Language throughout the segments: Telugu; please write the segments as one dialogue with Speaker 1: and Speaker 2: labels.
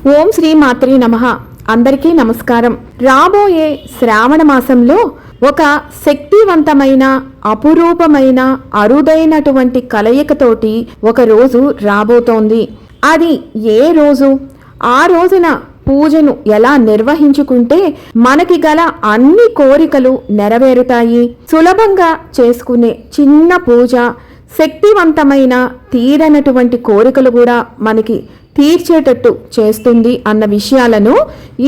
Speaker 1: ఓం శ్రీ మాత్రే నమః. అందరికీ నమస్కారం. రాబోయే శ్రావణ మాసంలో ఒక శక్తివంతమైన, అపురూపమైన, అరుదైనటువంటి కలయికతోటి ఒక రోజు రాబోతోంది. అది ఏ రోజు? ఆ రోజున పూజను ఎలా నిర్వహించుకుంటే మనకి గల అన్ని కోరికలు నెరవేరుతాయి. సులభంగా చేసుకునే చిన్న పూజ శక్తివంతమైన, తీరనటువంటి కోరికలు కూడా మనకి తీర్చేటట్టు చేస్తుంది అన్న విషయాలను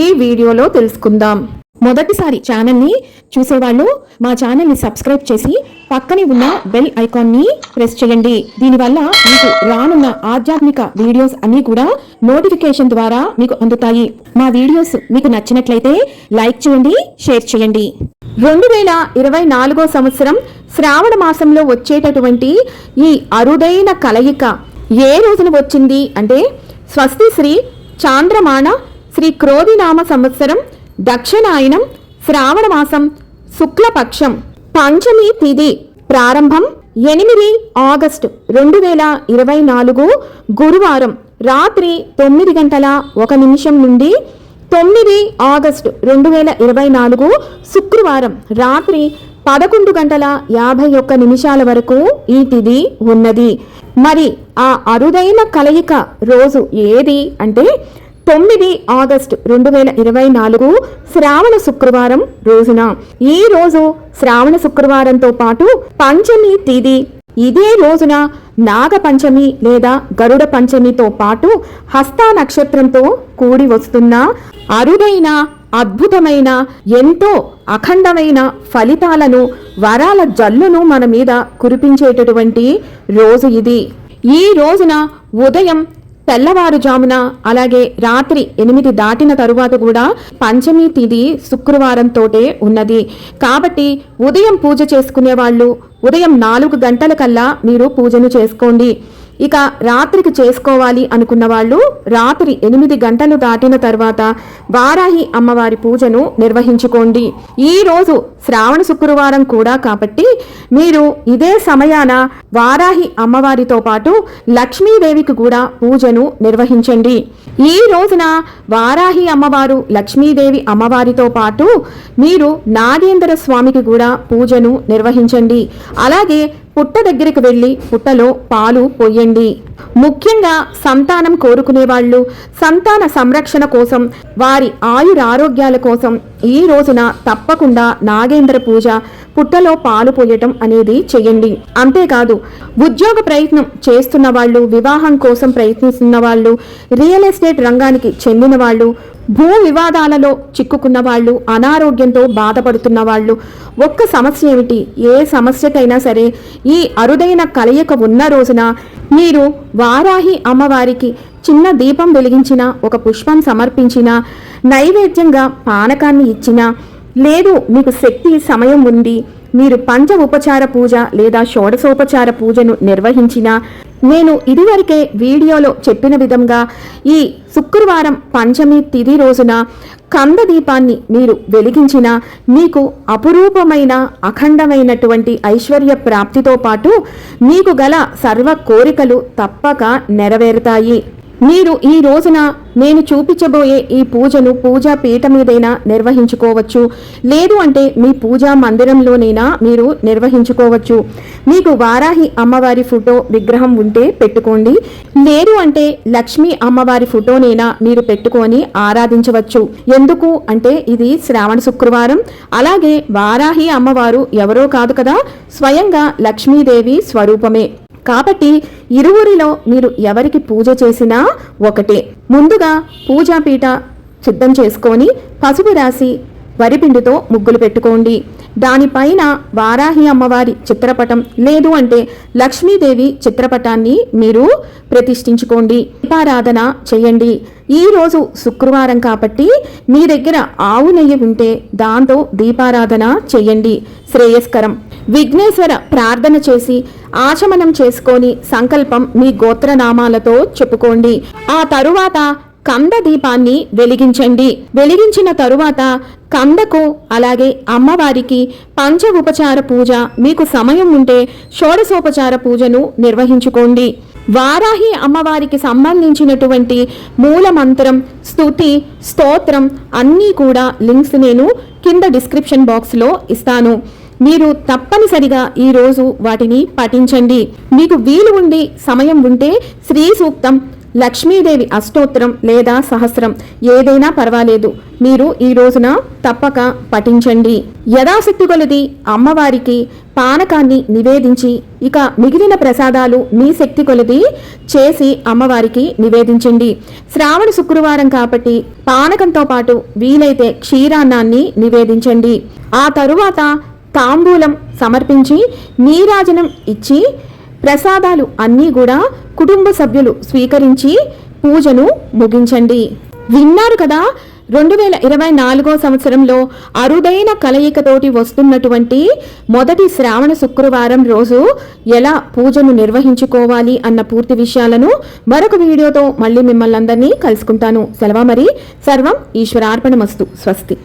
Speaker 1: ఈ వీడియోలో తెలుసుకుందాం. మొదటిసారి ఛానల్ని చూసేవాళ్ళు మా ఛానల్ని సబ్స్క్రైబ్ చేసి పక్కనే ఉన్న బెల్ ఐకాన్ని ప్రెస్ చేయండి. దీనివల్ల మీకు రానున్న ఆధ్యాత్మిక వీడియోస్ అన్నీ కూడా నోటిఫికేషన్ ద్వారా మీకు అందుతాయి. మా వీడియోస్ మీకు నచ్చినట్లయితే లైక్ చేయండి, షేర్ చేయండి. 2024 సంవత్సరం శ్రావణ మాసంలో వచ్చేటటువంటి ఈ అరుదైన కలయిక ఏ రోజున వచ్చింది అంటే స్వస్తి శ్రీ చాంద్రమాన శ్రీ క్రోధినామ సంవత్సరం దక్షిణాయనం శ్రావణ మాసం శుక్లపక్షం పంచమి తిథి ప్రారంభం 8 ఆగస్టు 2024 గురువారం రాత్రి 9:01 నుండి 9 ఆగస్టు 2024 శుక్రవారం రాత్రి 11:51 వరకు ఈ తిథి ఉన్నది. మరి ఆ అరుదైన కలయిక రోజు ఏది అంటే 9 ఆగస్టు 2024 శ్రావణ శుక్రవారం రోజున. ఈ రోజు శ్రావణ శుక్రవారంతో పాటు పంచమి తిథి. ఇదే రోజున నాగపంచమి లేదా గరుడ పంచమితో పాటు హస్త నక్షత్రంతో కూడి వస్తున్న అరుదైన, అద్భుతమైన, ఎంతో అఖండమైన ఫలితాలను, వరాల జల్లును మన మీద కురిపించేటటువంటి రోజు ఇది. ఈ రోజున ఉదయం తెల్లవారుజామున అలాగే రాత్రి 8 దాటిన తరువాత కూడా పంచమి తిథి శుక్రవారంతోటే ఉన్నది. కాబట్టి ఉదయం పూజ చేసుకునే వాళ్ళు ఉదయం 4 గంటల కల్లా మీరు పూజను చేసుకోండి. ఇక రాత్రికి చేసుకోవాలి అనుకున్న వాళ్ళు రాత్రి 8 గంటలు దాటిన తర్వాత వారాహి అమ్మవారి పూజను నిర్వహించుకోండి. ఈ రోజు శ్రావణ శుక్రవారం కూడా కాబట్టి మీరు ఇదే సమయాన వారాహి అమ్మవారితో పాటు లక్ష్మీదేవికి కూడా పూజను నిర్వహించండి. ఈ రోజున వారాహి అమ్మవారు, లక్ష్మీదేవి అమ్మవారితో పాటు మీరు నాగేంద్ర స్వామికి కూడా పూజను నిర్వహించండి. అలాగే పుట్ట దగ్గరికి వెళ్ళి పుట్టలో పాలు పొయ్యండి. ముఖ్యంగా సంతానం కోరుకునే వాళ్ళు, సంతాన సంరక్షణ కోసం, వారి ఆయురారోగ్యాల కోసం ఈ రోజున తప్పకుండా నాగేంద్ర పూజ, పుట్టలో పాలు పోయటం అనేది చేయండి. అంతేకాదు ఉద్యోగ ప్రయత్నం చేస్తున్న వాళ్ళు, వివాహం కోసం ప్రయత్నిస్తున్న వాళ్ళు, రియల్ ఎస్టేట్ రంగానికి చెందిన వాళ్ళు, భూ వివాదాలలో చిక్కుకున్న వాళ్ళు, అనారోగ్యంతో బాధపడుతున్న వాళ్ళు, ఒక్క సమస్య ఏమిటి, ఏ సమస్యకైనా సరే ఈ అరుదైన కలయిక ఉన్న రోజున మీరు వారాహి అమ్మవారికి చిన్న దీపం వెలిగించిన, ఒక పుష్పం సమర్పించిన, నైవేద్యంగా పానకాన్ని ఇచ్చిన, లేదు మీకు శక్తి సమయం ఉంది మీరు పంచ ఉపచార పూజ లేదా షోడశోపచార పూజను నిర్వహించిన, నేను ఇదివరకే వీడియోలో చెప్పిన విధంగా ఈ శుక్రవారం పంచమి తిథి రోజున కంద దీపాన్ని మీరు వెలిగించిన మీకు అపురూపమైన, అఖండమైనటువంటి ఐశ్వర్య ప్రాప్తితో పాటు మీకు గల సర్వ కోరికలు తప్పక నెరవేరుతాయి. మీరు ఈ రోజున నేను చూపించబోయే ఈ పూజను పూజా పీఠ మీదైనా నిర్వహించుకోవచ్చు, లేదు అంటే మీ పూజా మందిరంలోనైనా మీరు నిర్వహించుకోవచ్చు. మీకు వారాహి అమ్మవారి ఫోటో విగ్రహం ఉంటే పెట్టుకోండి, లేదు అంటే లక్ష్మీ అమ్మవారి ఫోటోనైనా మీరు పెట్టుకొని ఆరాధించవచ్చు. ఎందుకు అంటే ఇది శ్రావణ శుక్రవారం. అలాగే వారాహి అమ్మవారు ఎవరో కాదు కదా, స్వయంగా లక్ష్మీదేవి స్వరూపమే. కాబట్టి ఇరువురిలో మీరు ఎవరికి పూజ చేసినా ఒకటే. ముందుగా పూజాపీఠ సిద్ధం చేసుకొని పసుపు రాసి వరిపిండితో ముగ్గులు పెట్టుకోండి. దానిపైన వారాహి అమ్మవారి చిత్రపటం లేదు అంటే లక్ష్మీదేవి చిత్రపటాన్ని మీరు ప్రతిష్ఠించుకోండి. దీపారాధన చేయండి. ఈరోజు శుక్రవారం కాబట్టి మీ దగ్గర ఆవు నెయ్యి ఉంటే దాంతో దీపారాధన చేయండి, శ్రేయస్కరం. విఘ్నేశ్వర ప్రార్థన చేసి ఆచమనం చేసుకొని సంకల్పం మీ గోత్రనామాలతో చెప్పుకోండి. ఆ తరువాత కంద దీపాన్ని వెలిగించండి. వెలిగించిన తరువాత కందకు అలాగే అమ్మవారికి పంచ ఉపచార పూజ, మీకు సమయం ఉంటే షోడశోపచార పూజను నిర్వహించుకోండి. వారాహి అమ్మవారికి సంబంధించినటువంటి మూల మంత్రం, స్తుతి, స్తోత్రం అన్నీ కూడా లింక్స్ నేను కింద డిస్క్రిప్షన్ బాక్స్లో ఇస్తాను. మీరు తప్పనిసరిగా ఈరోజు వాటిని పఠించండి. మీకు వీలు ఉండి సమయం ఉంటే శ్రీ సూక్తం, లక్ష్మీదేవి అష్టోత్తరం లేదా సహస్రం ఏదైనా పర్వాలేదు, మీరు ఈ రోజున తప్పక పఠించండి. యథాశక్తి కొలది అమ్మవారికి పానకాన్ని నివేదించి ఇక మిగిలిన ప్రసాదాలు మీ శక్తి కొలది చేసి అమ్మవారికి నివేదించండి. శ్రావణ శుక్రవారం కాబట్టి పానకంతో పాటు వీలైతే క్షీరాన్నాన్ని నివేదించండి. ఆ తరువాత తాంబూలం సమర్పించి నీరాజనం ఇచ్చి ప్రసాదాలు అన్నీ కూడా కుటుంబ సభ్యులు స్వీకరించి పూజను ముగించండి. విన్నారు కదా, 2024 సంవత్సరంలో అరుదైన కలయికతోటి వస్తున్నటువంటి మొదటి శ్రావణ శుక్రవారం రోజు ఎలా పూజను నిర్వహించుకోవాలి అన్న పూర్తి విషయాలను మరొక వీడియోతో మళ్ళీ మిమ్మల్ని అందరినీ కలుసుకుంటాను. సెలవు మరి. సర్వం ఈశ్వరార్పణమస్తు. స్వస్తి.